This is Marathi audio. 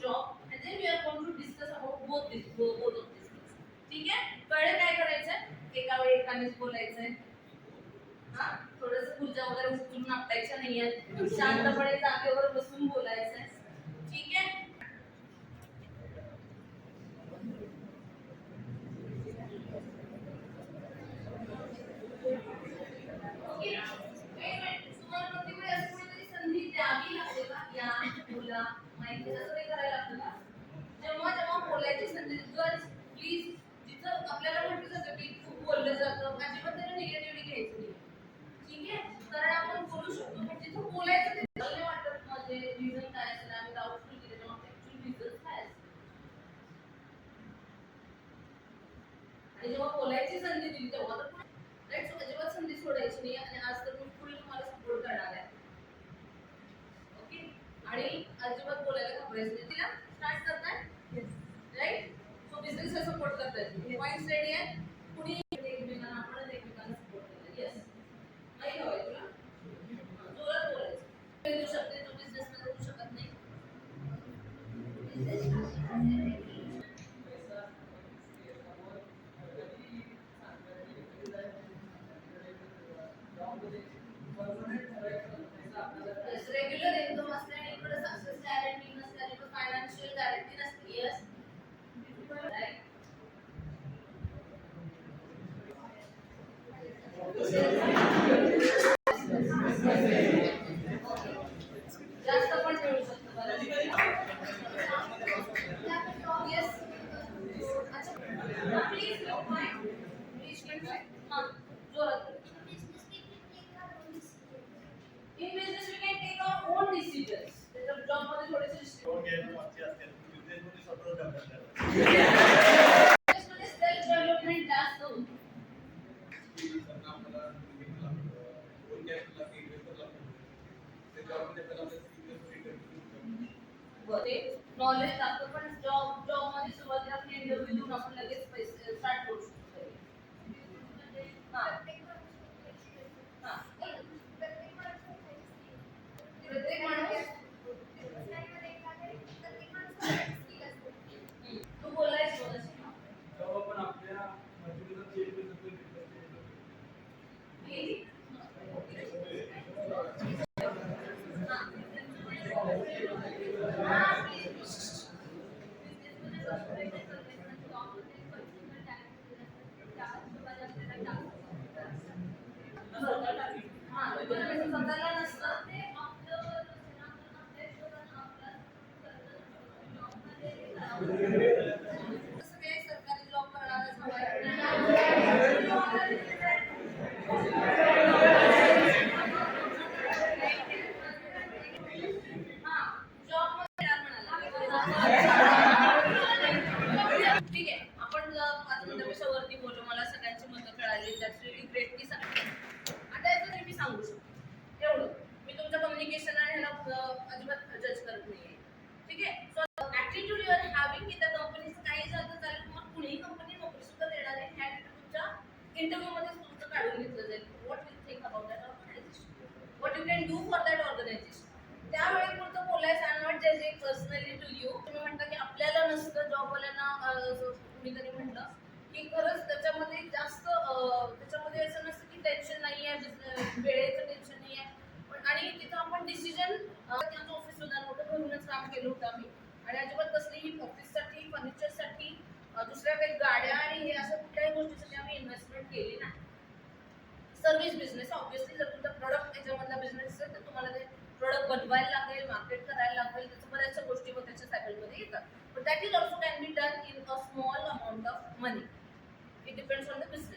job and then we are going to discuss about both of these things. ठीक आहे? कळलं काय करायचं? एका वेळी एकानेच बोलायचंय. हा, थोडंसं खुर्च्या वगैरे उचलून आपटायच्या नाहीये. शांतपणे जागेवर बसून बोलायचंय. ठीक आहे? संधी द्यावी लागते का या मुला माहिती असं काही करायला लागतं का? जेव्हा जेव्हा बोलायची संधी प्लीज जिथं आपल्याला म्हटलं जातं की खूप बोललं जातं अजिबात त्याला निगेटिव्हली घ्यायचं नाही. ठीक आहे? कारण आपण बोलू शकतो पण जिथं बोलायचं ते चांगलं वाटत म्हणजे रिझन काय असेल आम्ही डाऊटफुल केलं तेव्हा ऍक्च्युअली रिझन काय असेल आणि जेव्हा बोलायची संधी दिली तेव्हा तर राईट अजिबात संधी सोडायची नाही आणि आज तर मी फुल तुम्हाला सपोर्ट करणार आहे. ओके आणि अजिबात बोलायला घाबरायचं नाही. तिला स्टार्ट करताय राईट सो बिझनेसला सपोर्ट करताय पॉइंट्स रेडी आहे कुणी एकमेकांना आपण एकमेकांना सपोर्ट करताय. येस नाही हवंय तुला जोरात बोलायचं देऊ शकते तो बिझनेस मध्ये होऊ शकत नाही. रेग्युलर इन्कम असते आणि इकडे सक्सेस गॅरंटी नसते आणि फायनान्शियल गॅरंटी नसते. यस जास्त पण मिळू शकतं बरं. येस अच्छा प्लीज नो माइंड प्लीज हां जोरात. In business we can take our own decisions. त्याच्या जॉब मध्ये थोडेसे कोण घ्यायला मागचे असते बिझनेस मध्ये स्वतः करतात. बिझनेस मध्ये सेल्फ डेव्हलपमेंट जास्त होते. आपल्याला कोण घ्यायला की इन्व्हेस्टर लागतो त्याच्यामध्ये त्याला बरे नॉलेज लागतं पण जॉब मध्ये सुरुवातीला आपण इंटरव्ह्यू देऊन आपण लगेच पैसे स्टार्ट करू शकतो. हां प्रत्येक माणूस तू बोलायच जेव्हा पण आपल्या मर्जीनुसार चेंज करू शकतो. स्वतःला नसतं सरकारी जॉब करणारच ठीक आहे. आपण 5 मिनिटापेक्षावरती बोललो मला सगळ्यांची मतं कळाली दॅट्स रिअली ग्रेट की आता याचं मी सांगू शकतो एवढं मी तुमचं कम्युनिकेशन आणि ह्याला अजिबात जज करत नाहीये. ठीक आहे so attitude you are having की त्या कंपनीचं काही झालं चालेल मग कुणीही कंपनी नोकरी सुद्धा देणार आहे ह्या तुमच्या इंटरव्ह्यू मध्ये तुमचं काढून घेतलं जाईल. What you think about that organisation what you can do for that organisation. त्यावेळी पुढचं बोलायचं I not judging personally to you. तुम्ही म्हणता की आपल्याला नसतं जॉबवाल्यांना कुणीतरी म्हटलं की खरंच त्याच्यामध्ये जास्त त्याच्यामध्ये असं नसतं की टेन्शन नाही आहे वेळेचं टेन्शन नाही आहे पण आणि तिथं आपण डिसिजन त्यांचं ऑफिस सुद्धा नव्हतं घरूनच काम केलं होतं आम्ही आणि अजिबात कसलीही ऑफिससाठी फर्निचरसाठी दुसऱ्या काही गाड्या आणि हे असं कुठल्याही गोष्टीसाठी आम्ही इन्व्हेस्टमेंट केली नाही. सर्व्हिस बिझनेस ऑब्व्हियसली जर तुमचा प्रोडक्ट याच्यामधला बिझनेस असेल तर तुम्हाला ते प्रोडक्ट बनवायला लागेल मार्केट करायला लागेल त्याच्या बऱ्याचशा गोष्टी मग त्याच्या सायकलमध्ये येतात. But that is also can be done in a small amount of money. It depends on the business.